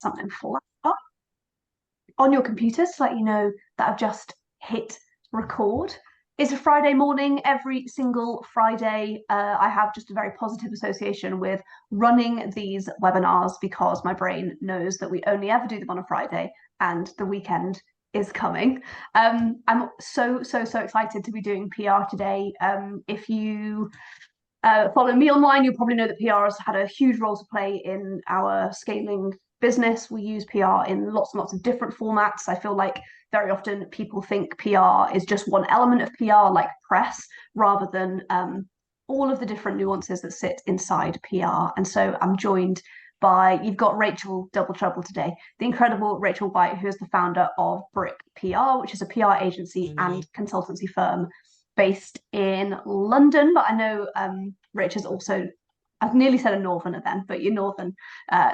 something flat up on your computer to let you know that I've just hit record. It's a Friday morning. Every single Friday, I have just a very positive association with running these webinars because my brain knows that we only ever do them on a Friday and the weekend is coming. I'm so excited to be doing PR today. If you follow me online, you'll probably know that PR has had a huge role to play in our scaling business. We use PR in lots and lots of different formats. I feel like very often people think PR is just one element of PR, like press, rather than all of the different nuances that sit inside PR. And so I'm joined by, you've got Rachel Double Trouble today, the incredible Rachel White, who is the founder of Brick PR, which is a PR agency and consultancy firm based in London. But I know Rach is also, I've nearly said a northerner then, but you're northern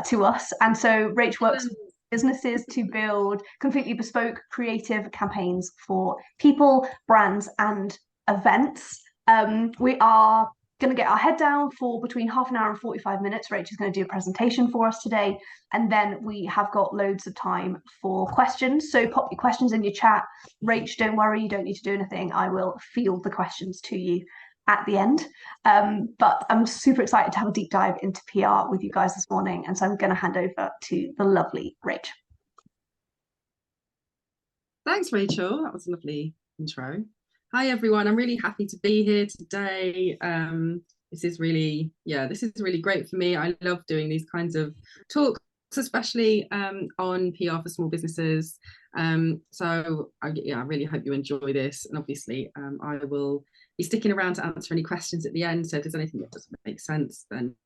to us. And so Rach works with businesses to build completely bespoke creative campaigns for people, brands, and events. We are going to get our head down for between half an hour and 45 minutes. Rach is going to do a presentation for us today. And then we have got loads of time for questions. So pop your questions in your chat. Rach, don't worry, you don't need to do anything. I will field the questions to you at the end. But I'm super excited to have a deep dive into PR with you guys this morning. And so I'm going to hand over to the lovely Rach. Thanks, Rachel. That was a lovely intro. Hi, everyone. I'm really happy to be here today. This is really great for me. I love doing these kinds of talks, especially on PR for small businesses. So I really hope you enjoy this. And obviously, I will be sticking around to answer any questions at the end. So if there's anything that doesn't make sense, then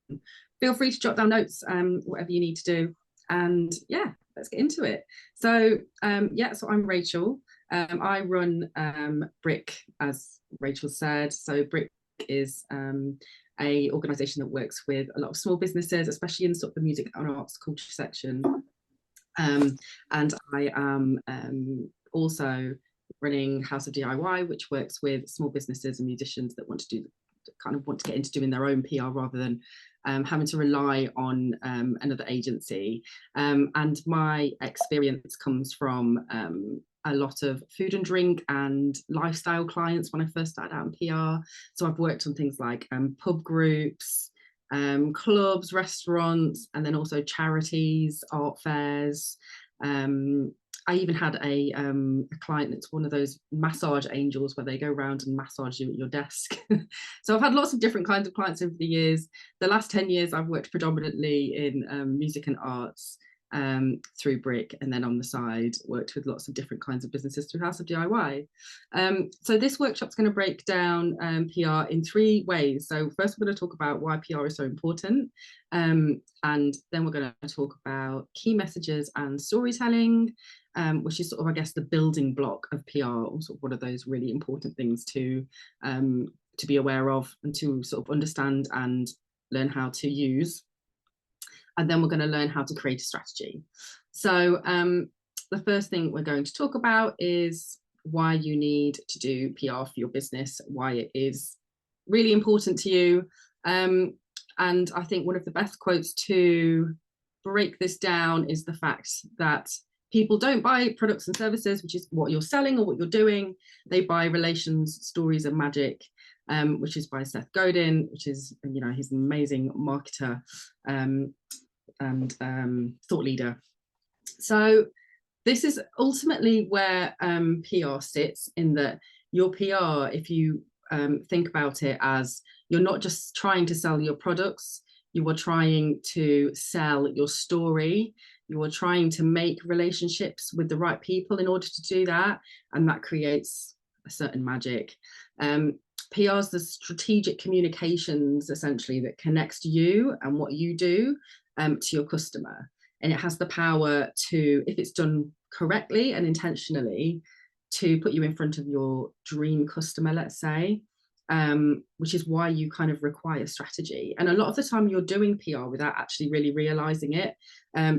feel free to jot down notes, whatever you need to do. And yeah, let's get into it. So so I'm Rachel. I run Brick, as Rachel said. So Brick is a organisation that works with a lot of small businesses, especially in sort of the music and arts culture section. And I am also running House of DIY, which works with small businesses and musicians that want to get into doing their own PR rather than having to rely on another agency. And my experience comes from a lot of food and drink and lifestyle clients when I first started out in PR. So I've worked on things like pub groups, clubs, restaurants, and then also charities, art fairs. I even had a client that's one of those massage angels where they go around and massage you at your desk. So I've had lots of different kinds of clients over the years. The last 10 years, I've worked predominantly in music and arts through Brick, and then on the side worked with lots of different kinds of businesses through House of DIY. So this workshop's going to break down PR in 3 ways. So first we're going to talk about why PR is so important, and then we're going to talk about key messages and storytelling, which is sort of, I guess, the building block of PR, or sort of one of those really important things to be aware of and to sort of understand and learn how to use. And then we're going to learn how to create a strategy. So the first thing we're going to talk about is why you need to do PR for your business, why it is really important to you. And I think one of the best quotes to break this down is the fact that people don't buy products and services, which is what you're selling or what you're doing. They buy relations, stories, and magic, which is by Seth Godin, which is, he's an amazing marketer and thought leader. So this is ultimately where PR sits, in that your PR, if you think about it as you're not just trying to sell your products, you are trying to sell your story. You are trying to make relationships with the right people in order to do that, and that creates a certain magic. PR is the strategic communications, essentially, that connects you and what you do to your customer. And it has the power to, if it's done correctly and intentionally, to put you in front of your dream customer, let's say, which is why you kind of require strategy. And a lot of the time you're doing PR without actually really realizing it,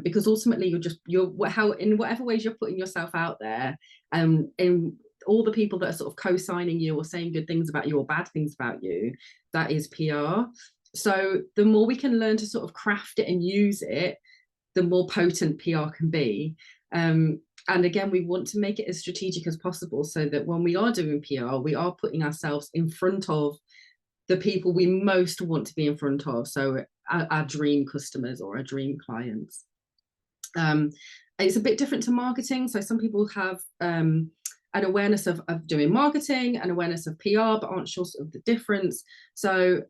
because ultimately in whatever ways you're putting yourself out there, in all the people that are sort of co-signing you or saying good things about you or bad things about you, that is PR. So the more we can learn to sort of craft it and use it, the more potent PR can be. And again, we want to make it as strategic as possible so that when we are doing PR, we are putting ourselves in front of the people we most want to be in front of. So our dream customers or our dream clients. It's a bit different to marketing. So some people have an awareness of doing marketing, an awareness of PR, but aren't sure of the difference. So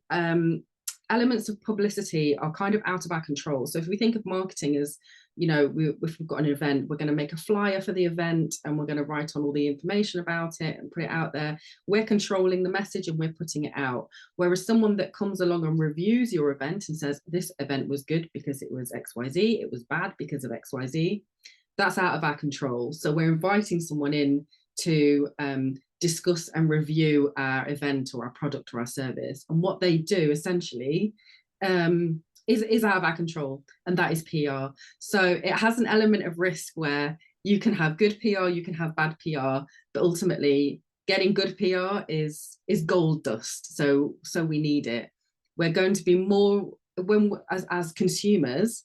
elements of publicity are kind of out of our control. So if we think of marketing as, you know, if we've got an event, we're going to make a flyer for the event and we're going to write on all the information about it and put it out there. We're controlling the message and we're putting it out. Whereas someone that comes along and reviews your event and says, this event was good because it was XYZ, it was bad because of XYZ, that's out of our control. So we're inviting someone in to discuss and review our event or our product or our service. And what they do essentially is out of our control, and that is PR. So it has an element of risk where you can have good PR, you can have bad PR, but ultimately getting good PR is gold dust. So we need it. We're going to be more, as consumers,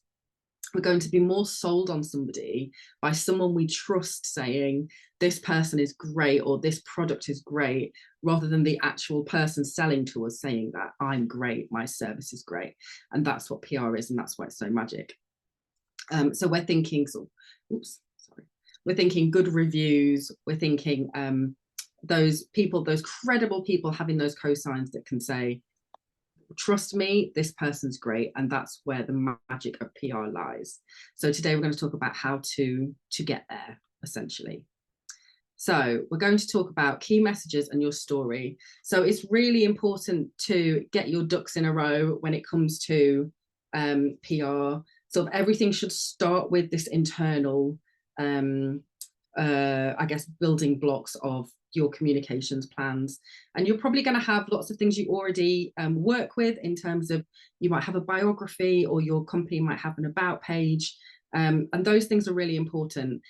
we're going to be more sold on somebody by someone we trust saying this person is great or this product is great, rather than the actual person selling to us saying that I'm great, my service is great. And that's what PR is, and that's why it's so magic. So we're thinking we're thinking good reviews, we're thinking those credible people having those cosigns that can say, trust me, this person's great. And that's where the magic of PR lies. So today we're going to talk about how to get there, essentially. So we're going to talk about key messages and your story. So it's really important to get your ducks in a row when it comes to PR. So everything should start with this internal, I guess, building blocks of your communications plans. And you're probably going to have lots of things you already work with, in terms of you might have a biography, or your company might have an about page. And those things are really important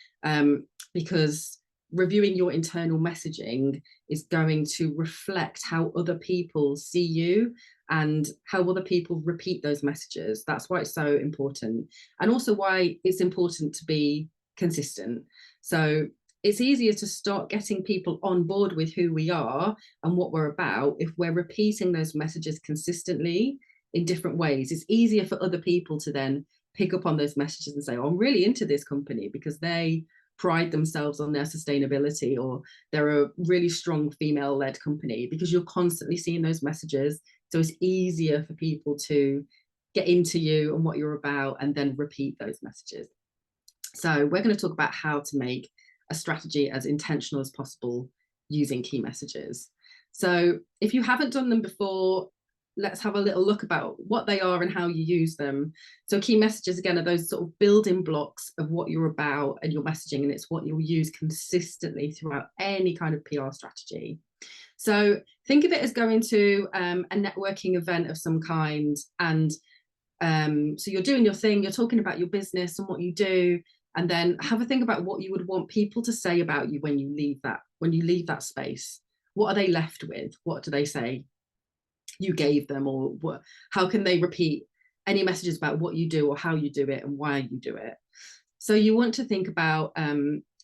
because reviewing your internal messaging is going to reflect how other people see you and how other people repeat those messages. That's why it's so important. And also why it's important to be consistent. So it's easier to start getting people on board with who we are and what we're about if we're repeating those messages consistently in different ways. It's easier for other people to then pick up on those messages and say, oh, I'm really into this company because they pride themselves on their sustainability, or they're a really strong female-led company, because you're constantly seeing those messages. So it's easier for people to get into you and what you're about and then repeat those messages. So we're going to talk about how to make a strategy as intentional as possible using key messages. So if you haven't done them before, let's have a little look about what they are and how you use them. So key messages, again, are those sort of building blocks of what you're about and your messaging, and it's what you'll use consistently throughout any kind of PR strategy. So think of it as going to a networking event of some kind, and so you're doing your thing, you're talking about your business and what you do, and then have a think about what you would want people to say about you when you leave that space. What are they left with? What do they say you gave them, or how can they repeat any messages about what you do or how you do it and why you do it? So you want to think about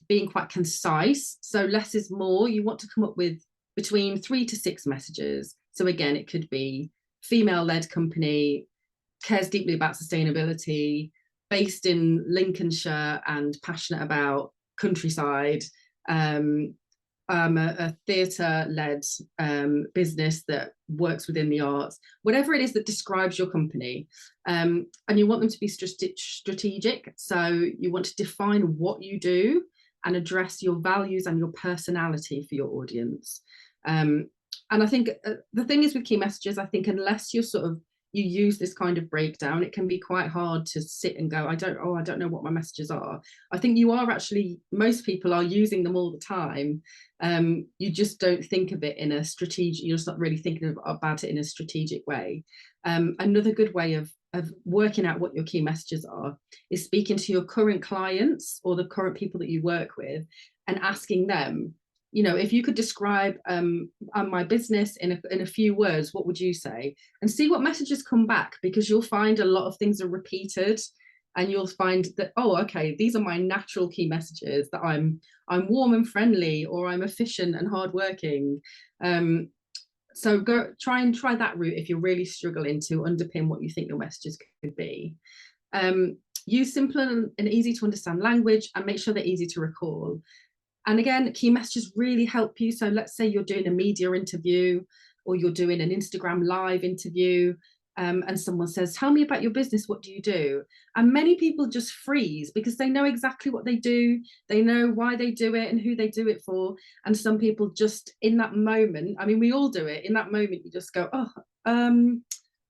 being quite concise. So less is more. You want to come up with between 3 to 6 messages. So again, it could be female-led company, cares deeply about sustainability, based in Lincolnshire and passionate about countryside, a theatre-led business that works within the arts, whatever it is that describes your company. And you want them to be strategic. So you want to define what you do and address your values and your personality for your audience. And I think the thing is with key messages, I think unless you use this kind of breakdown, it can be quite hard to sit and go, I don't know what my messages are. I think most people are using them all the time. You just don't think of it in a strategic, you're just not really thinking about it in a strategic way. Another good way of working out what your key messages are is speaking to your current clients or the current people that you work with and asking them, if you could describe my business in a few words, what would you say? And see what messages come back, because you'll find a lot of things are repeated. and you'll find that, oh, okay, these are my natural key messages, that I'm warm and friendly, or I'm efficient and hardworking. So try that route if you're really struggling to underpin what you think your messages could be. Use simple and easy to understand language, and make sure they're easy to recall. And again, key messages really help you. So let's say you're doing a media interview, or you're doing an Instagram live interview, and someone says, tell me about your business, what do you do? And many people just freeze because they know exactly what they do, they know why they do it and who they do it for. And some people just in that moment, I mean, we all do it, in that moment you just go, oh, and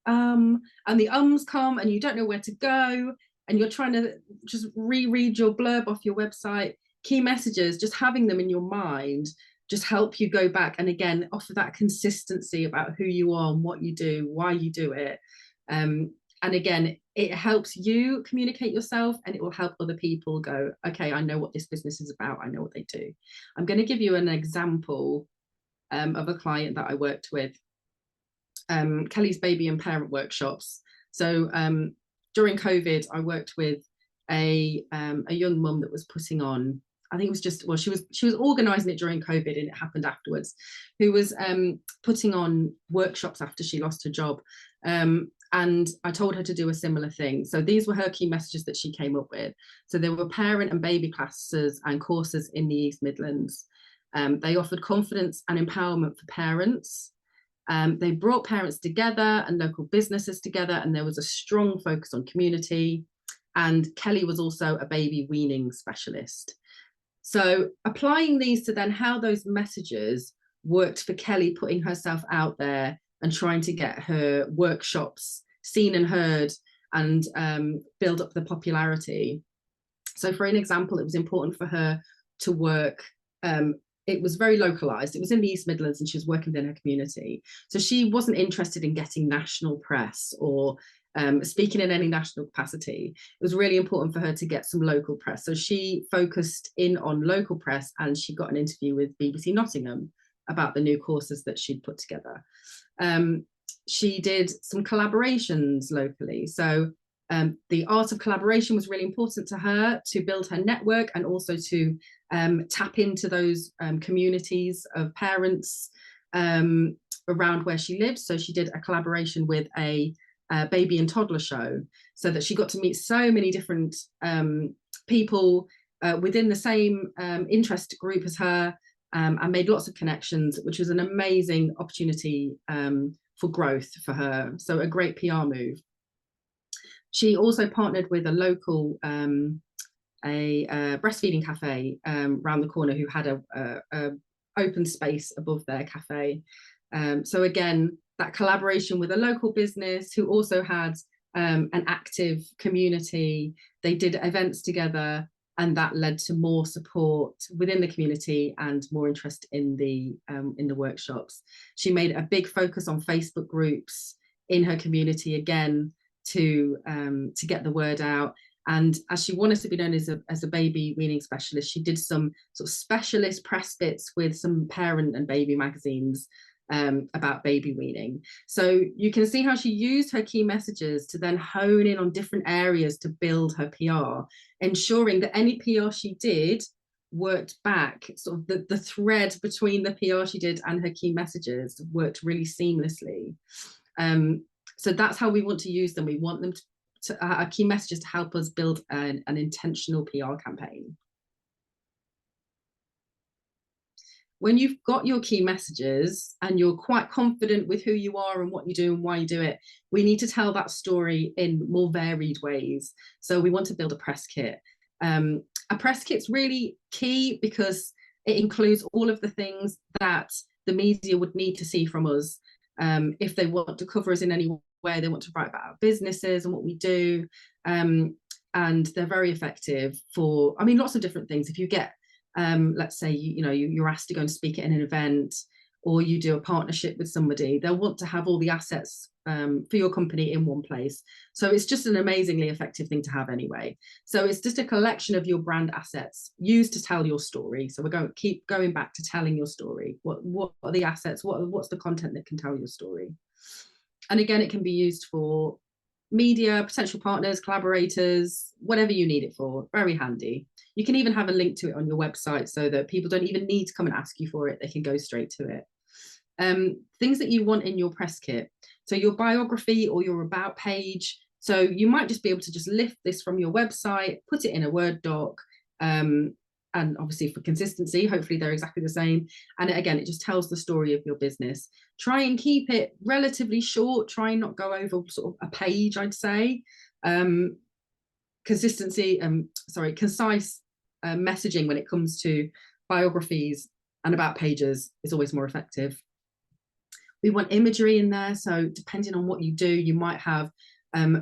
the ums come and you don't know where to go, and you're trying to just reread your blurb off your website. Key messages, just having them in your mind, just help you go back and again offer that consistency about who you are and what you do, why you do it. And again, it helps you communicate yourself, and it will help other people go, okay, I know what this business is about, I know what they do. I'm going to give you an example of a client that I worked with, Kelly's baby and parent workshops. So during COVID, I worked with a young mum that was putting on, I think it was just, well, she was organising it during COVID and it happened afterwards, who was putting on workshops after she lost her job. And I told her to do a similar thing. So these were her key messages that she came up with. So there were parent and baby classes and courses in the East Midlands. They offered confidence and empowerment for parents. They brought parents together and local businesses together, and there was a strong focus on community. And Kelly was also a baby weaning specialist. So applying these to then how those messages worked for Kelly, putting herself out there and trying to get her workshops seen and heard, and build up the popularity. So for an example, it was important for her to work, it was very localized. It was in the East Midlands and she was working within her community. So she wasn't interested in getting national press or speaking in any national capacity. It was really important for her to get some local press. So she focused in on local press, and she got an interview with BBC Nottingham about the new courses that she'd put together. She did some collaborations locally. So the art of collaboration was really important to her to build her network, and also to tap into those communities of parents around where she lived. So she did a collaboration with a baby and toddler show, so that she got to meet so many different people within the same interest group as her, and made lots of connections, which was an amazing opportunity for growth for her. So a great PR move. She also partnered with a local breastfeeding cafe around the corner, who had a open space above their cafe. So again, that collaboration with a local business who also had an active community. They did events together, and that led to more support within the community and more interest in the workshops. She made a big focus on Facebook groups in her community, again, to get the word out. And as she wanted to be known as a baby weaning specialist, she did some sort of specialist press bits with some parent and baby magazines about baby weaning. So you can see how she used her key messages to then hone in on different areas to build her PR, ensuring that any PR she did worked back, sort of the thread between the PR she did and her key messages worked really seamlessly. So that's how we want to use them. We want them to our key messages to help us build an intentional PR campaign. When you've got your key messages and you're quite confident with who you are and what you do and why you do it, we need to tell that story in more varied ways. So we want to build a press kit. A press kit's really key because it includes all of the things that the media would need to see from us if they want to cover us in any way. They want to write about our businesses and what we do, and they're very effective for, I mean, lots of different things. If you get let's say you're asked to go and speak at an event, or you do a partnership with somebody, they'll want to have all the assets for your company in one place. So it's just an amazingly effective thing to have anyway. So it's just a collection of your brand assets used to tell your story. So we're going to keep going back to telling your story. What are the assets? What's the content that can tell your story? And again, it can be used for media, potential partners, collaborators, whatever you need it for. Very handy. You can even have a link to it on your website so that people don't even need to come and ask you for it. They can go straight to it. Things that you want in your press kit. So your biography or your about page. So you might just be able to just lift this from your website, put it in a Word doc, and obviously for consistency, hopefully they're exactly the same. And again, it just tells the story of your business. Try and keep it relatively short. Try and not go over sort of a page, I'd say. Consistency, concise messaging when it comes to biographies and about pages is always more effective. We want imagery in there. So depending on what you do, you might have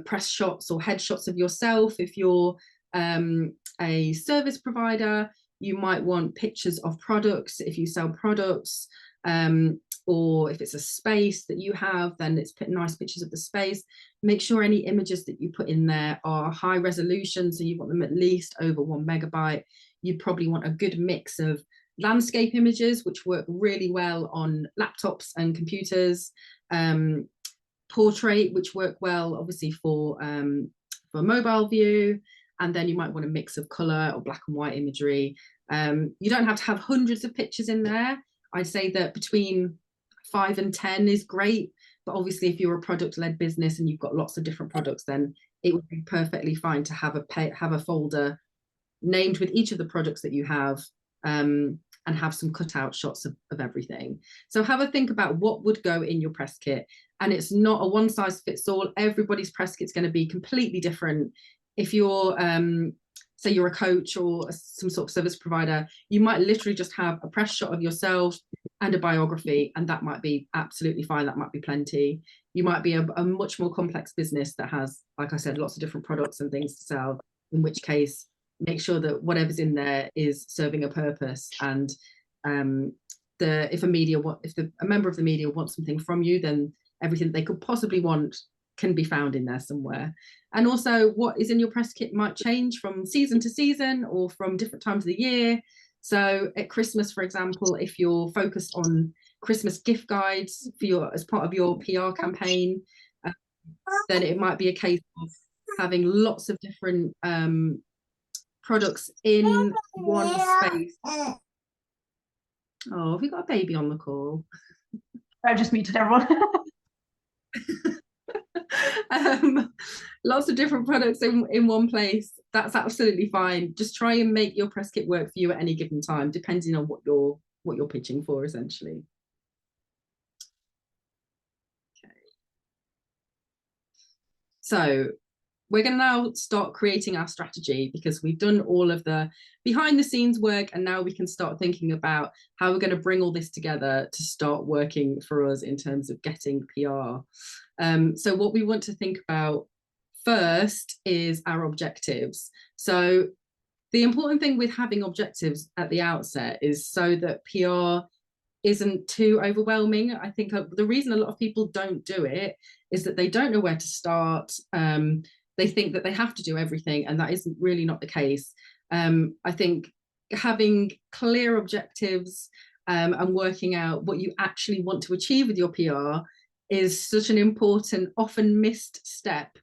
press shots or headshots of yourself. If you're a service provider, you might want pictures of products if you sell products, or if it's a space that you have, then it's nice pictures of the space. Make sure any images that you put in there are high resolution, so you want them at least over 1 megabyte. You probably want a good mix of landscape images, which work really well on laptops and computers, portrait, which work well obviously for mobile view, and then you might want a mix of color or black and white imagery. You don't have to have hundreds of pictures in there. I'd say that between 5 and 10 is great, but obviously if you're a product-led business and you've got lots of different products, then it would be perfectly fine to have a folder named with each of the products that you have, and have some cutout shots of everything. So have a think about what would go in your press kit. And it's not a one size fits all. Everybody's press kit's going to be completely different. If you're, say you're a coach or some sort of service provider, you might literally just have a press shot of yourself and a biography, and that might be absolutely fine. That might be plenty. You might be a much more complex business that has, like I said, lots of different products and things to sell, in which case make sure that whatever's in there is serving a purpose. And if a member of the media wants something from you, then everything they could possibly want can be found in there somewhere. And also what is in your press kit might change from season to season or from different times of the year. So at Christmas, for example, if you're focused on Christmas gift guides as part of your PR campaign, then it might be a case of having lots of different products in one space. Oh, have we got a baby on the call? I just muted everyone. Lots of different products in one place. That's absolutely fine. Just try and make your press kit work for you at any given time, depending on what you're pitching for, essentially. Okay. So we're going to now start creating our strategy, because we've done all of the behind the scenes work, and now we can start thinking about how we're going to bring all this together to start working for us in terms of getting PR. So what we want to think about first is our objectives. So the important thing with having objectives at the outset is so that PR isn't too overwhelming. I think the reason a lot of people don't do it is that they don't know where to start. They think that they have to do everything, and that isn't really not the case. I think having clear objectives and working out what you actually want to achieve with your PR is such an important, often missed step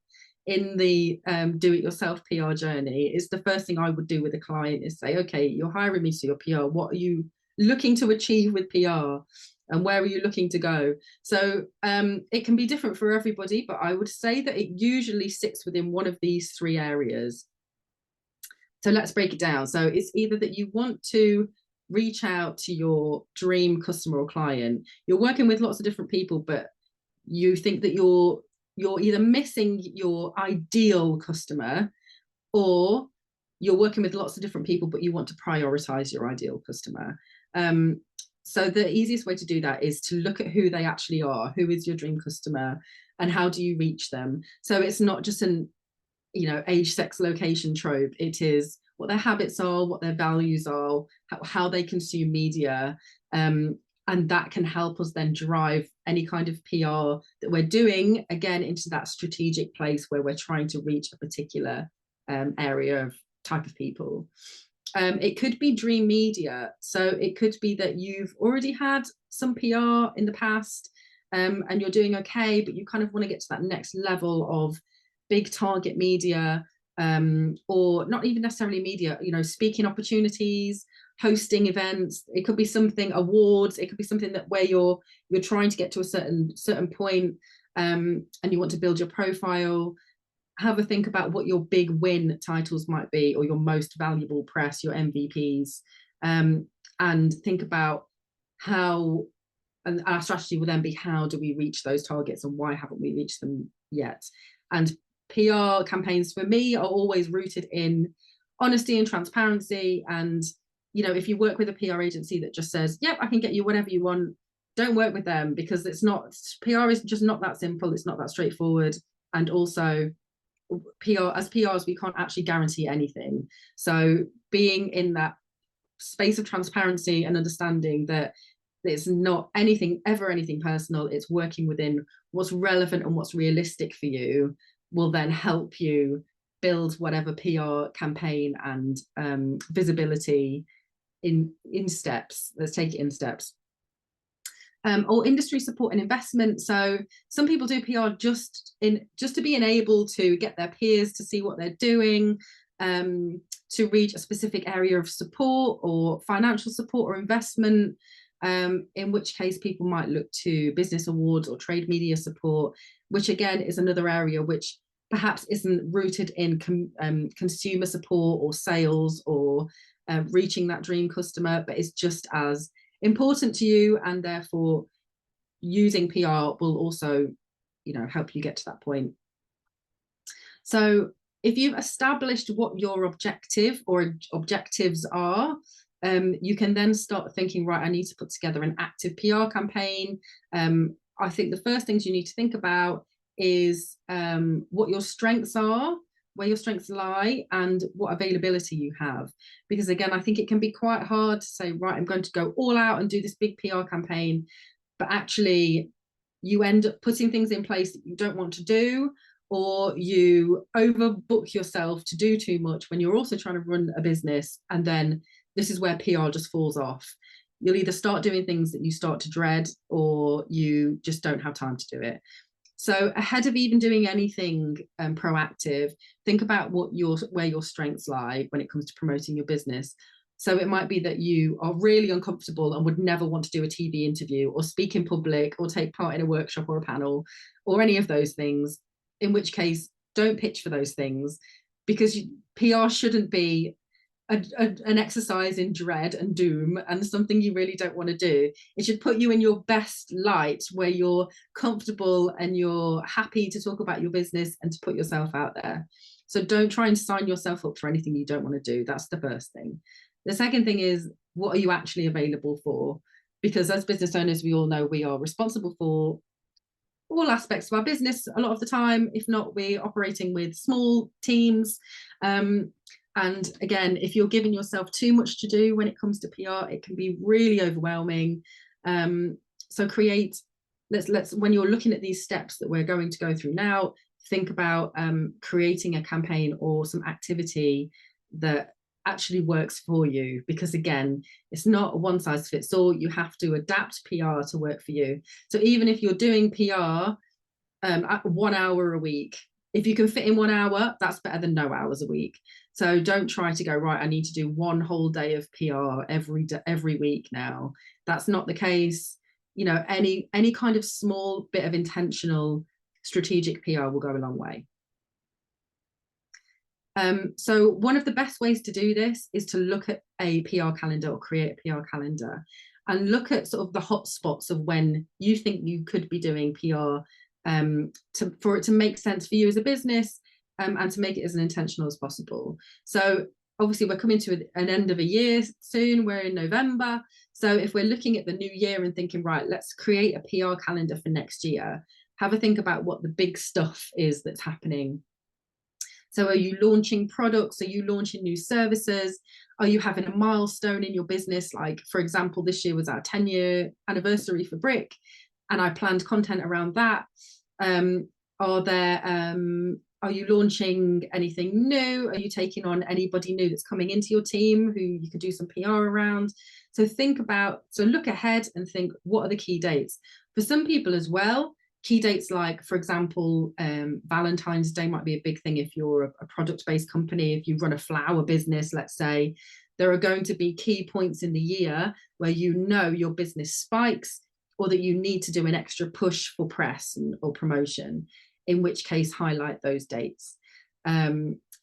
in the do-it-yourself PR journey. Is the first thing I would do with a client is say, okay, you're hiring me to your PR. What are you looking to achieve with PR? And where are you looking to go? So it can be different for everybody, but I would say that it usually sits within one of these 3 areas. So let's break it down. So it's either that you want to reach out to your dream customer or client. You're working with lots of different people, but you think that you're either missing your ideal customer, or you're working with lots of different people, but you want to prioritize your ideal customer. So the easiest way to do that is to look at who they actually are. Who is your dream customer, and how do you reach them? So it's not just an age, sex, location trope. It is what their habits are, what their values are, how they consume media, and that can help us then drive any kind of PR that we're doing, again, into that strategic place where we're trying to reach a particular area of type of people. It could be dream media. So it could be that you've already had some PR in the past, and you're doing okay, but you kind of want to get to that next level of big target media, or not even necessarily media, you know, speaking opportunities, hosting events. It could be something, awards. It could be something that where you're trying to get to a certain point, and you want to build your profile. Have a think about what your big win titles might be, or your most valuable press, your MVPs, and think about how. And our strategy will then be, how do we reach those targets, and why haven't we reached them yet? And PR campaigns for me are always rooted in honesty and transparency. And, you know, if you work with a PR agency that just says, yep, I can get you whatever you want, don't work with them, because it's not, PR is just not that simple. It's not that straightforward. And also as PRs, we can't actually guarantee anything. So being in that space of transparency and understanding that it's not anything personal, it's working within what's relevant and what's realistic for you, will then help you build whatever PR campaign and visibility in steps. Let's take it in steps. Or industry support and investment. So some people do PR just to be able to get their peers to see what they're doing, to reach a specific area of support or financial support or investment. In which case people might look to business awards or trade media support, which again is another area which perhaps isn't rooted in consumer support or sales or reaching that dream customer, but is just as important to you, and therefore using PR will also, you know, help you get to that point. So if you've established what your objective or objectives are, you can then start thinking, right, I need to put together an active PR campaign. I think the first things you need to think about is what your strengths are, where your strengths lie, and what availability you have. Because again, I think it can be quite hard to say, right, I'm going to go all out and do this big PR campaign, but actually you end up putting things in place that you don't want to do, or you overbook yourself to do too much when you're also trying to run a business. And then this is where PR just falls off. You'll either start doing things that you start to dread, or you just don't have time to do it. So ahead of even doing anything proactive, think about where your strengths lie when it comes to promoting your business. So it might be that you are really uncomfortable and would never want to do a TV interview or speak in public or take part in a workshop or a panel or any of those things, in which case don't pitch for those things, because PR shouldn't be an exercise in dread and doom and something you really don't want to do. It should put you in your best light, where you're comfortable and you're happy to talk about your business and to put yourself out there. So don't try and sign yourself up for anything you don't want to do. That's the first thing. The second thing is, what are you actually available for? Because as business owners, we all know we are responsible for all aspects of our business a lot of the time. If not, we're operating with small teams. And again, if you're giving yourself too much to do when it comes to PR, it can be really overwhelming. So let's when you're looking at these steps that we're going to go through now, think about creating a campaign or some activity that actually works for you. Because again, it's not a one size fits all. You have to adapt PR to work for you. So even if you're doing PR at 1 hour a week, if you can fit in 1 hour, that's better than no hours a week. So don't try to go, right, I need to do one whole day of PR every week now. That's not the case. You know, any kind of small bit of intentional strategic PR will go a long way. So one of the best ways to do this is to look at a PR calendar or create a PR calendar and look at sort of the hot spots of when you think you could be doing PR, for it to make sense for you as a business, and to make it as intentional as possible. So obviously we're coming to an end of a year soon. We're in November. So if we're looking at the new year and thinking, right, let's create a PR calendar for next year, have a think about what the big stuff is that's happening. So are you launching products? Are you launching new services? Are you having a milestone in your business? Like, for example, this year was our 10-year anniversary for Brick, and I planned content around that. Are you launching anything new? Are you taking on anybody new that's coming into your team who you could do some PR around? So look ahead and think, what are the key dates? For some people as well, key dates like, for example, Valentine's Day might be a big thing if you're a product-based company. If you run a flower business, let's say, there are going to be key points in the year where you know your business spikes, or that you need to do an extra push for press or promotion, in which case highlight those dates.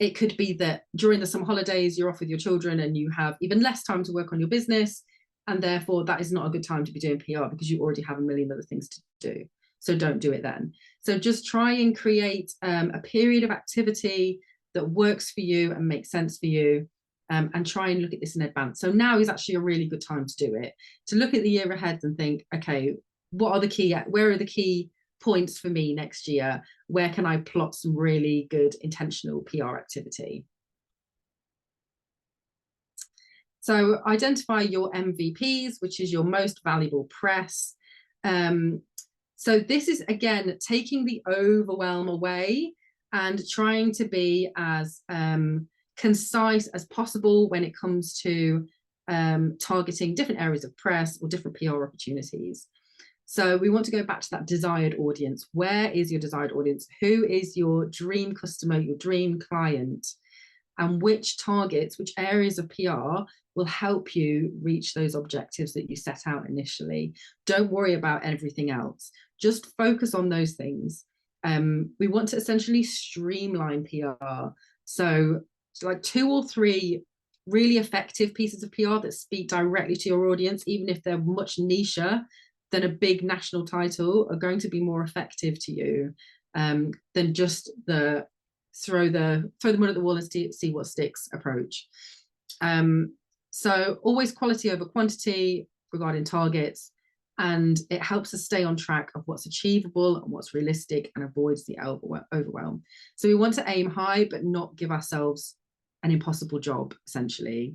It could be that during the summer holidays, you're off with your children and you have even less time to work on your business, and therefore that is not a good time to be doing PR because you already have a million other things to do. So don't do it then. So just try and create a period of activity that works for you and makes sense for you, and try and look at this in advance. So now is actually a really good time to do it, to look at the year ahead and think, okay, where are the key points for me next year? Where can I plot some really good intentional PR activity? So identify your MVPs, which is your most valuable press. So this is, again, taking the overwhelm away and trying to be as concise as possible when it comes to targeting different areas of press or different PR opportunities. So we want to go back to that desired audience. Where is your desired audience? Who is your dream customer, your dream client? And which targets, which areas of PR will help you reach those objectives that you set out initially? Don't worry about everything else. Just focus on those things. We want to essentially streamline PR. So like 2 or 3 really effective pieces of PR that speak directly to your audience, even if they're much nicher than a big national title, are going to be more effective to you than just the throw the mud at the wall and see what sticks approach. So always quality over quantity regarding targets, and it helps us stay on track of what's achievable and what's realistic and avoids the overwhelm. So we want to aim high but not give ourselves an impossible job, essentially.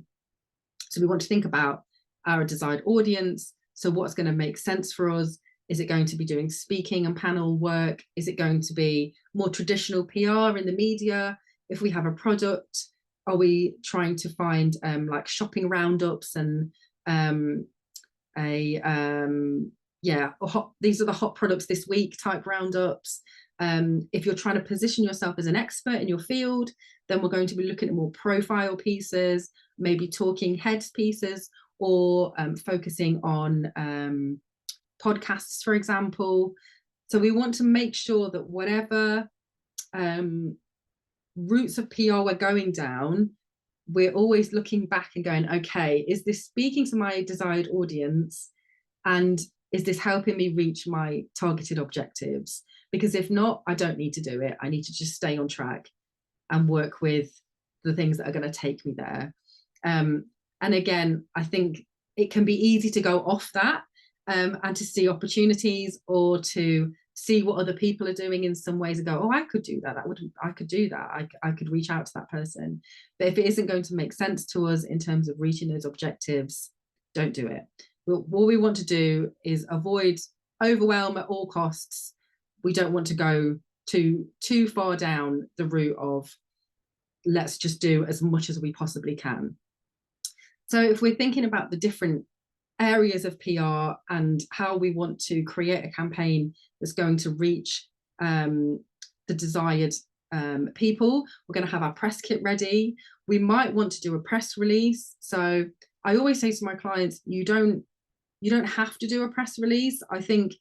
So we want to think about our desired audience. So what's going to make sense for us? Is it going to be doing speaking and panel work? Is it going to be more traditional PR in the media? If we have a product, are we trying to find like shopping roundups and these are the hot products this week type roundups? If you're trying to position yourself as an expert in your field, then we're going to be looking at more profile pieces, maybe talking heads pieces, or focusing on podcasts, for example. So we want to make sure that whatever routes of PR we're going down, we're always looking back and going, okay, is this speaking to my desired audience? And is this helping me reach my targeted objectives? Because if not, I don't need to do it. I need to just stay on track and work with the things that are going to take me there. And again, I think it can be easy to go off that and to see opportunities or to see what other people are doing in some ways and go, oh, I could do that. I could do that. I could reach out to that person. But if it isn't going to make sense to us in terms of reaching those objectives, don't do it. What we want to do is avoid overwhelm at all costs. We don't want to go too far down the route of let's just do as much as we possibly can. So if we're thinking about the different areas of PR and how we want to create a campaign that's going to reach the desired people, we're going to have our press kit ready. We might want to do a press release. So I always say to my clients, you don't have to do a press release. I think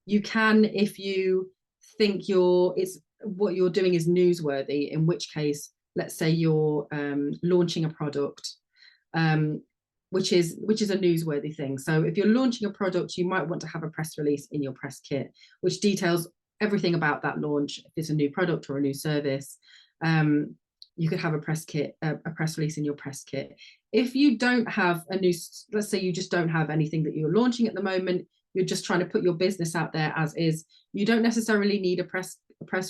you can if you think what you're doing is newsworthy, in which case, let's say you're launching a product, which is a newsworthy thing. So if you're launching a product, you might want to have a press release in your press kit, which details everything about that launch. If it's a new product or a new service, you could have a press release in your press kit. If you don't have let's say you just don't have anything that you're launching at the moment, you're just trying to put your business out there as is, you don't necessarily need a press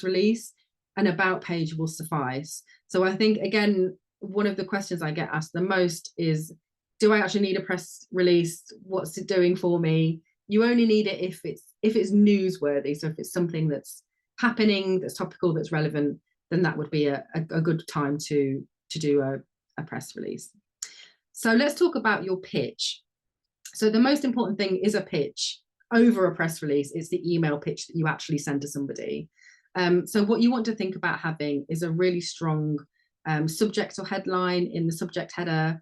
release. An about page will suffice. So I think, again, one of the questions I get asked the most is, do I actually need a press release? What's it doing for me? You only need it if it's newsworthy. So if it's something that's happening, that's topical, that's relevant, then that would be a good time to do a press release. So let's talk about your pitch. So the most important thing is a pitch. over a press release. It's the email pitch that you actually send to somebody. So what you want to think about having is a really strong subject or headline in the subject header,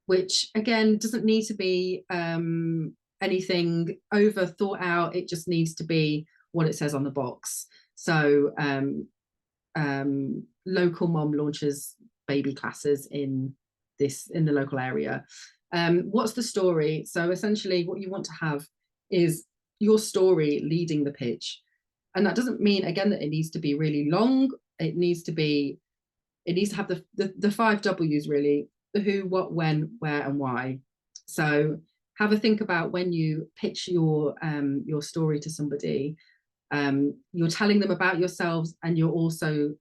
which again doesn't need to be anything over thought out. It just needs to be what it says on the box. So local mom launches baby classes in the local area. What's the story? So essentially what you want to have is your story leading the pitch. And that doesn't mean, again, that it needs to be really long. It needs to have the 5 W's really: the who, what, when, where, and why. So have a think about when you pitch your story to somebody. You're telling them about yourselves, and you're also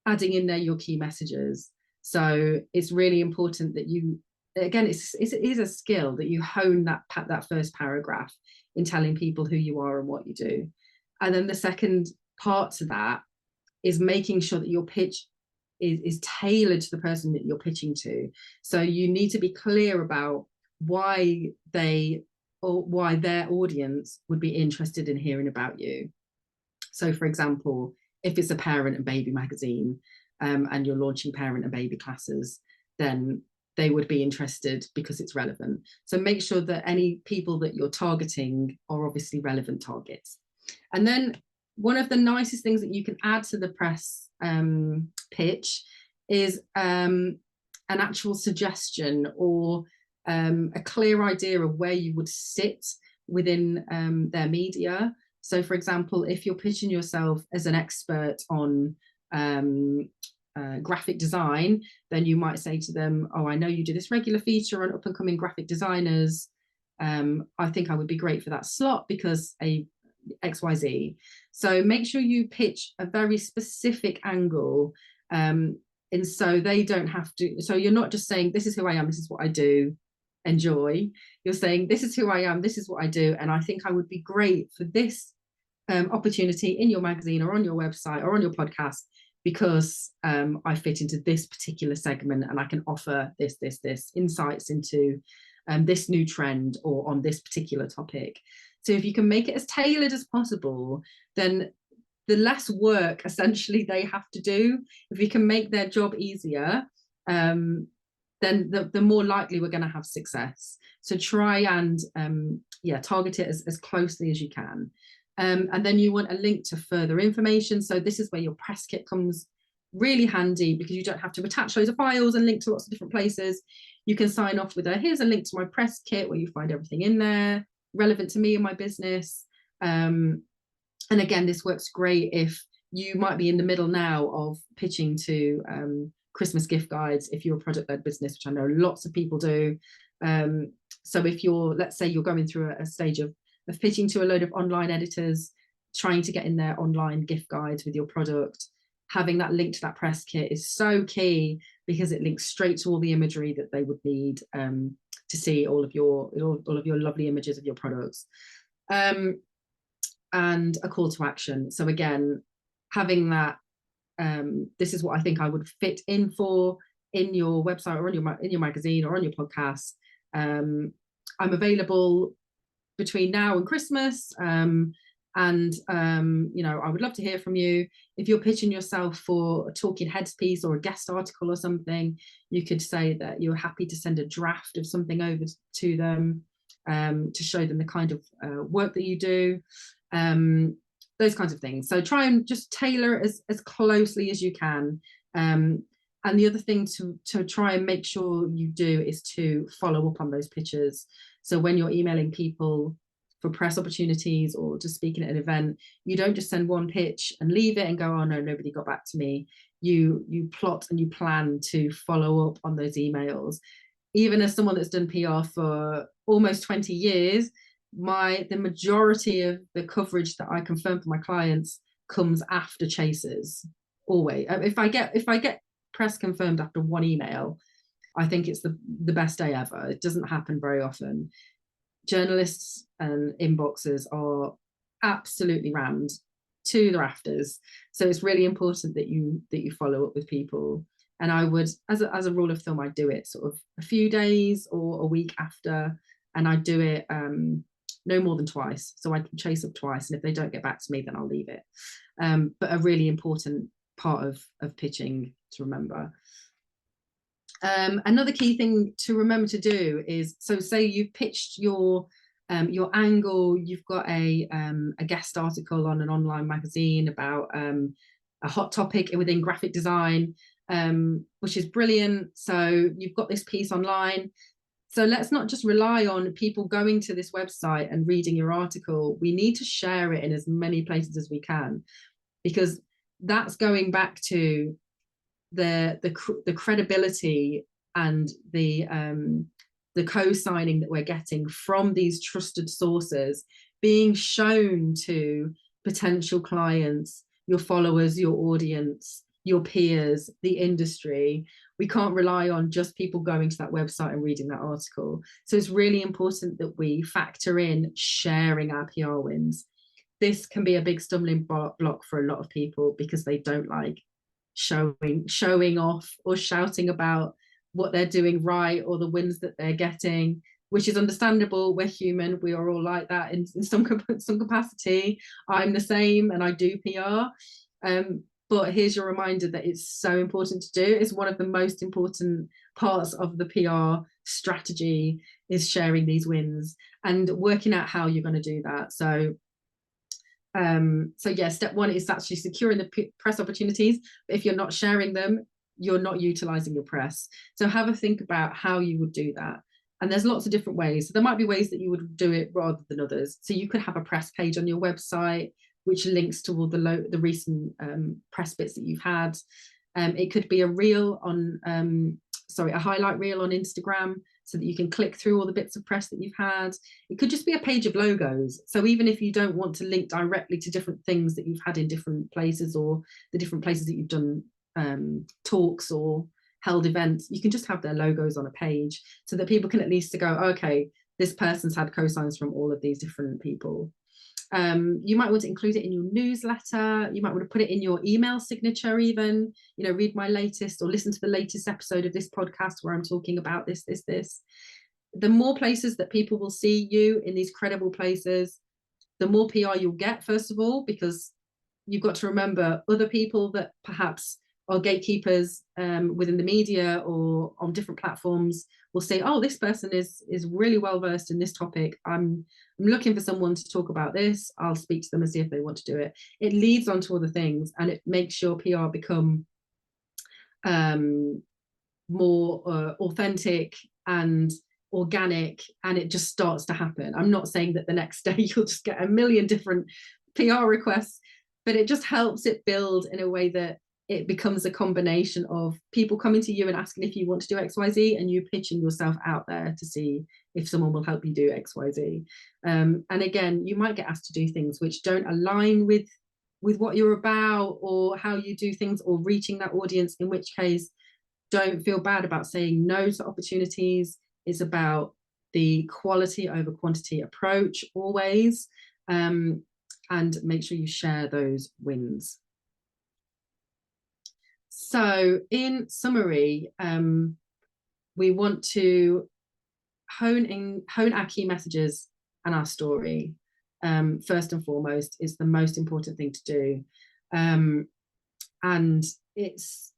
adding in there your key messages. So it's really important that you, again, it is a skill that you hone that first paragraph in telling people who you are and what you do. And then the second part to that is making sure that your pitch is tailored to the person that you're pitching to. So you need to be clear about why their audience would be interested in hearing about you. So for example, if it's a parent and baby magazine, and you're launching parent and baby classes, then they would be interested because it's relevant. So make sure that any people that you're targeting are obviously relevant targets. And then one of the nicest things that you can add to the press pitch is an actual suggestion or a clear idea of where you would sit within their media. So for example, if you're pitching yourself as an expert on graphic design, then you might say to them, oh, I know you do this regular feature on up and coming graphic designers. I think I would be great for that slot because XYZ. So make sure you pitch a very specific angle, and so they don't have to, so you're not just saying, this is who I am, this is what I do, enjoy. You're saying, this is who I am, this is what I do, and I think I would be great for this opportunity in your magazine or on your website or on your podcast because I fit into this particular segment and I can offer this insights into this new trend or on this particular topic. So if you can make it as tailored as possible, then the less work essentially they have to do. If you can make their job easier, then the more likely we're going to have success. So try and target it as closely as you can. And then you want a link to further information. So this is where your press kit comes really handy because you don't have to attach loads of files and link to lots of different places. You can sign off with here's a link to my press kit where you find everything in there relevant to me and my business. And again, this works great if you might be in the middle now of pitching to Christmas gift guides if you're a product-led business, which I know lots of people do. So if you're, let's say you're going through a stage of pitching to a load of online editors, trying to get in their online gift guides with your product, having that link to that press kit is so key because it links straight to all the imagery that they would need to see all of your lovely images of your products. And a call to action. So again, having that, this is what I think I would fit in for in your website or in your magazine or on your podcast. I'm available between now and Christmas, and I would love to hear from you. If you're pitching yourself for a talking heads piece or a guest article or something, you could say that you're happy to send a draft of something over to them to show them the kind of work that you do, those kinds of things. So try and just tailor it as closely as you can. And the other thing to try and make sure you do is to follow up on those pitches. So when you're emailing people for press opportunities or to speak at an event, you don't just send one pitch and leave it and go, oh no, nobody got back to me. You plot and you plan to follow up on those emails. Even as someone that's done PR for almost 20 years, the majority of the coverage that I confirm for my clients comes after chases. Always. If I get press confirmed after one email, I think it's the best day ever. It doesn't happen very often. Journalists and inboxes are absolutely rammed to the rafters. So it's really important that you follow up with people. And I would, as a rule of thumb, I'd do it sort of a few days or a week after, and I'd do it no more than twice, so I can chase up twice, and if they don't get back to me, then I'll leave it. But a really important part of pitching to remember. Another key thing to remember to do is, so say you've pitched your angle, you've got a guest article on an online magazine about a hot topic within graphic design, which is brilliant. So you've got this piece online. So let's not just rely on people going to this website and reading your article. We need to share it in as many places as we can, because that's going back to the credibility and the co-signing that we're getting from these trusted sources being shown to potential clients, your followers, your audience, your peers, the industry. We can't rely on just people going to that website and reading that article. So it's really important that we factor in sharing our PR wins. This can be a big stumbling block for a lot of people, because they don't like showing off or shouting about what they're doing right or the wins that they're getting, which is understandable. We're human. We are all like that in some capacity. I'm the same, and I do PR. But here's your reminder that it's so important to do. It's one of the most important parts of the PR strategy, is sharing these wins and working out how you're going to do that. So yeah, step one is actually securing the press opportunities. But if you're not sharing them, you're not utilizing your press. So have a think about how you would do that. And there's lots of different ways. So there might be ways that you would do it rather than others. So you could have a press page on your website which links to all the recent press bits that you've had. It could be a reel on, a highlight reel on Instagram, so that you can click through all the bits of press that you've had. It could just be a page of logos. So even if you don't want to link directly to different things that you've had in different places, or the different places that you've done talks or held events, you can just have their logos on a page, so that people can at least go, okay, this person's had cosigns from all of these different people. You might want to include it in your newsletter. You might want to put it in your email signature even, read my latest or listen to the latest episode of this podcast where I'm talking about this. The more places that people will see you in these credible places, the more PR you'll get, first of all, because you've got to remember other people that perhaps are gatekeepers within the media or on different platforms will say, oh, this person is really well versed in this topic. I'm looking for someone to talk about this. I'll speak to them and see if they want to do it. It leads on to other things, and it makes your PR become more authentic and organic, and it just starts to happen. I'm not saying that the next day you'll just get a million different PR requests, but it just helps it build in a way that it becomes a combination of people coming to you and asking if you want to do XYZ, and you pitching yourself out there to see if someone will help you do XYZ. And again, you might get asked to do things which don't align with what you're about or how you do things or reaching that audience, in which case, don't feel bad about saying no to opportunities. It's about the quality over quantity approach always, and make sure you share those wins. So in summary, we want to hone our key messages and our story. First and foremost is the most important thing to do. And it's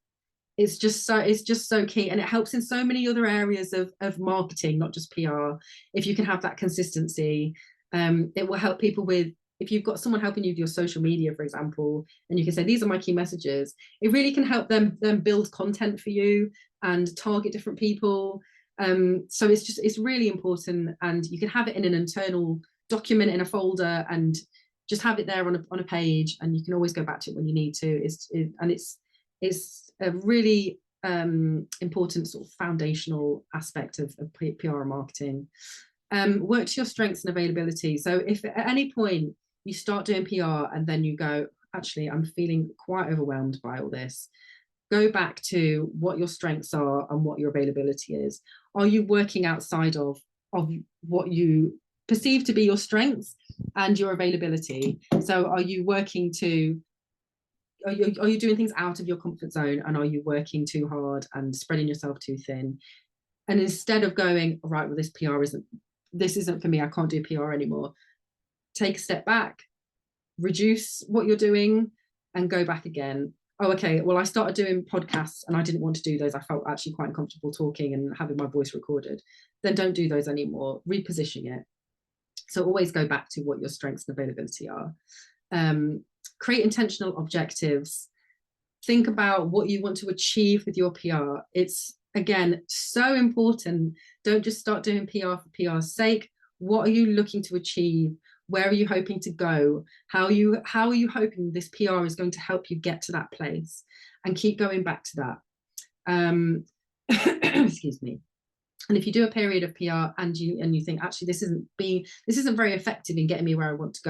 just so key, and it helps in so many other areas of marketing, not just PR. If you can have that consistency, it will help people with, if you've got someone helping you with your social media, for example, and you can say, these are my key messages, it really can help them build content for you and target different people. So it's really important, and you can have it in an internal document in a folder and just have it there on a page, and you can always go back to it when you need to. It's a really important sort of foundational aspect of PR and marketing. Work to your strengths and availability. So if at any point you start doing PR and then you go, actually, I'm feeling quite overwhelmed by all this, go back to what your strengths are and what your availability is. Are you working outside of what you perceive to be your strengths and your availability? So are you working are you doing things out of your comfort zone, and are you working too hard and spreading yourself too thin? And instead of going, right, well, this PR isn't this isn't for me, I can't do PR anymore. Take a step back, reduce what you're doing, and go back again. Oh, okay, well, I started doing podcasts and I didn't want to do those. I felt actually quite uncomfortable talking and having my voice recorded. Then don't do those anymore. Reposition it. So always go back to what your strengths and availability are. Create intentional objectives. Think about what you want to achieve with your PR. It's, again, so important. Don't just start doing PR for PR's sake. What are you looking to achieve? Where are you hoping to go? How are you hoping this PR is going to help you get to that place? And keep going back to that. Excuse me. And if you do a period of PR and you think, actually, this isn't very effective in getting me where I want to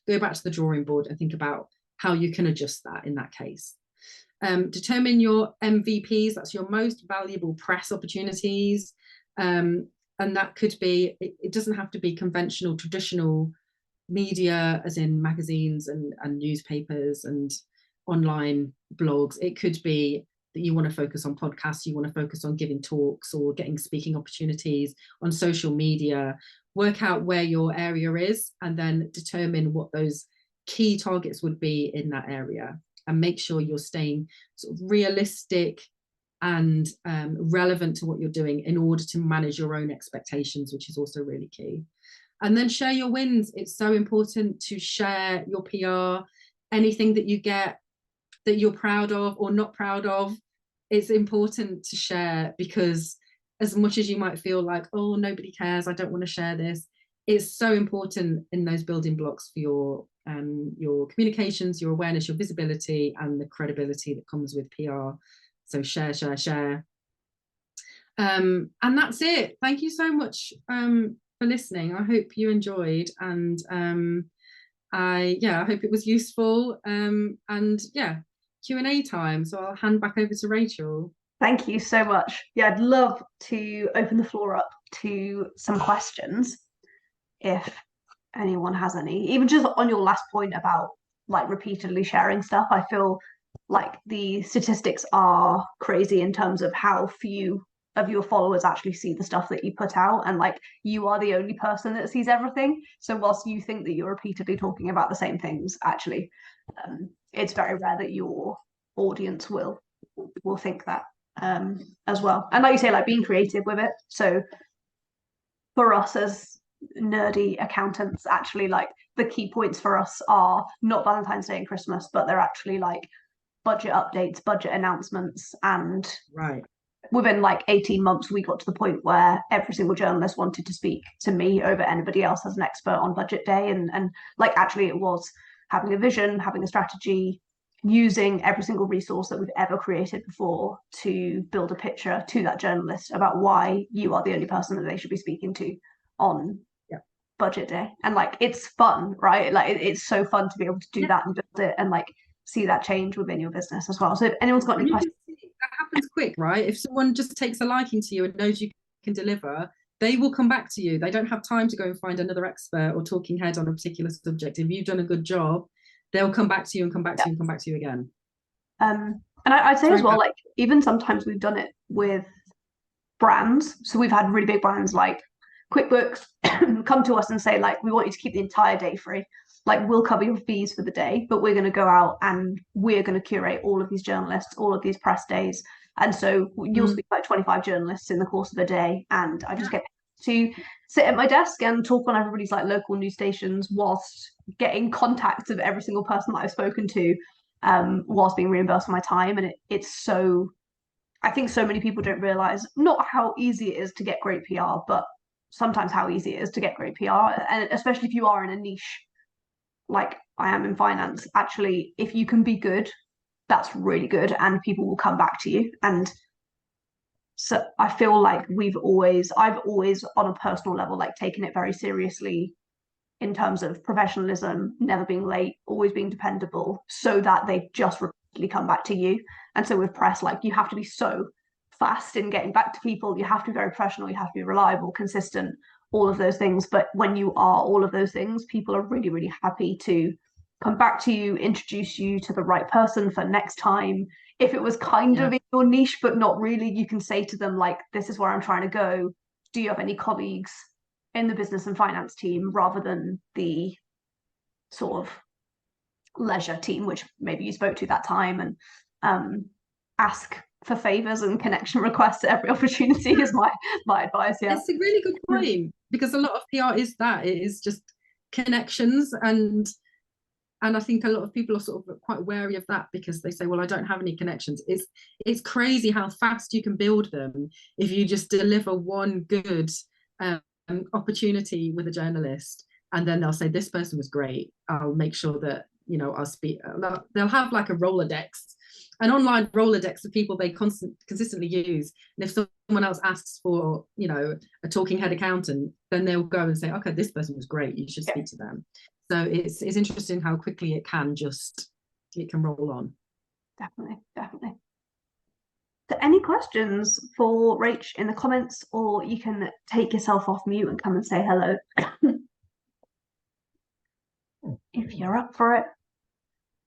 go back to the drawing board and think about how you can adjust that in that case. Determine your MVPs, that's your most valuable press opportunities. And that could be, it doesn't have to be conventional, traditional media, as in magazines and newspapers and online blogs. It could be that you want to focus on podcasts, you want to focus on giving talks or getting speaking opportunities on social media. Work out where your area is and then determine what those key targets would be in that area, and make sure you're staying sort of realistic and relevant to what you're doing in order to manage your own expectations, which is also really key. And then share your wins. It's so important to share your PR, anything that you get that you're proud of or not proud of. It's important to share, because as much as you might feel like, oh, nobody cares, I don't want to share this, it's so important in those building blocks for your communications, your awareness, your visibility, and the credibility that comes with PR. So share, share, share. And that's it. Thank you so much for listening. I hope you enjoyed, and I hope it was useful. And yeah, Q&A time. So I'll hand back over to Rachel. Thank you so much. Yeah, I'd love to open the floor up to some questions if anyone has any. Even just on your last point about like repeatedly sharing stuff, I feel like the statistics are crazy in terms of how few of your followers actually see the stuff that you put out, and like you are the only person that sees everything. So whilst you think that you're repeatedly talking about the same things, actually it's very rare that your audience will think that as well. And like you say, like being creative with it. So for us as nerdy accountants, actually, like the key points for us are not Valentine's Day and Christmas, but they're actually like budget updates, budget announcements. And right, within like 18 months, we got to the point where every single journalist wanted to speak to me over anybody else as an expert on budget day. And like, actually, it was having a vision, having a strategy, using every single resource that we've ever created before to build a picture to that journalist about why you are the only person that they should be speaking to on budget day. And like, it's fun, right? Like it's so fun to be able to do that and build it and like see that change within your business as well. So if anyone's got any questions, that happens quick, right? If someone just takes a liking to you and knows you can deliver, they will come back to you. They don't have time to go and find another expert or talking head on a particular subject. If you've done a good job, they'll come back to you and come back to you and come back to you again. And I'd say as well, like even sometimes we've done it with brands. So we've had really big brands like QuickBooks come to us and say, like, we want you to keep the entire day free. Like, we'll cover your fees for the day, but we're going to go out and we're going to curate all of these journalists, all of these press days. And so you'll speak like 25 journalists in the course of a day. And I just get to sit at my desk and talk on everybody's like local news stations whilst getting contacts of every single person that I've spoken to, whilst being reimbursed for my time. And it's so, I think so many people don't realize not how easy it is to get great PR, but sometimes how easy it is to get great PR. And especially if you are in a niche like I am in finance, actually, if you can be good, that's really good and people will come back to you. And so I feel like I've always on a personal level, like taken it very seriously in terms of professionalism, never being late, always being dependable, so that they just repeatedly come back to you. And so with press, like you have to be so fast in getting back to people, you have to be very professional, you have to be reliable, consistent, all of those things. But when you are all of those things, people are really, really happy to come back to you, introduce you to the right person for next time. If it was kind of in your niche, but not really, you can say to them, like, this is where I'm trying to go. Do you have any colleagues in the business and finance team rather than the sort of leisure team, which maybe you spoke to that time, and ask for favors and connection requests at every opportunity is my advice. Yeah, it's a really good point, because a lot of PR is that, it is just connections, and I think a lot of people are sort of quite wary of that, because they say, well, I don't have any connections. It's crazy how fast you can build them if you just deliver one good opportunity with a journalist, and then they'll say, this person was great, I'll make sure that, you know, I'll speak. They'll have like a Rolodex, an online Rolodex of people they consistently use, and if someone else asks for, you know, a talking head accountant, then they'll go and say, okay, this person was great, you should speak to them. So it's interesting how quickly it can roll on. Definitely. So any questions for Rach in the comments, or you can take yourself off mute and come and say hello if you're up for it.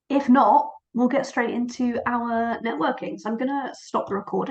If not, we'll get straight into our networking. So I'm going to stop the recording.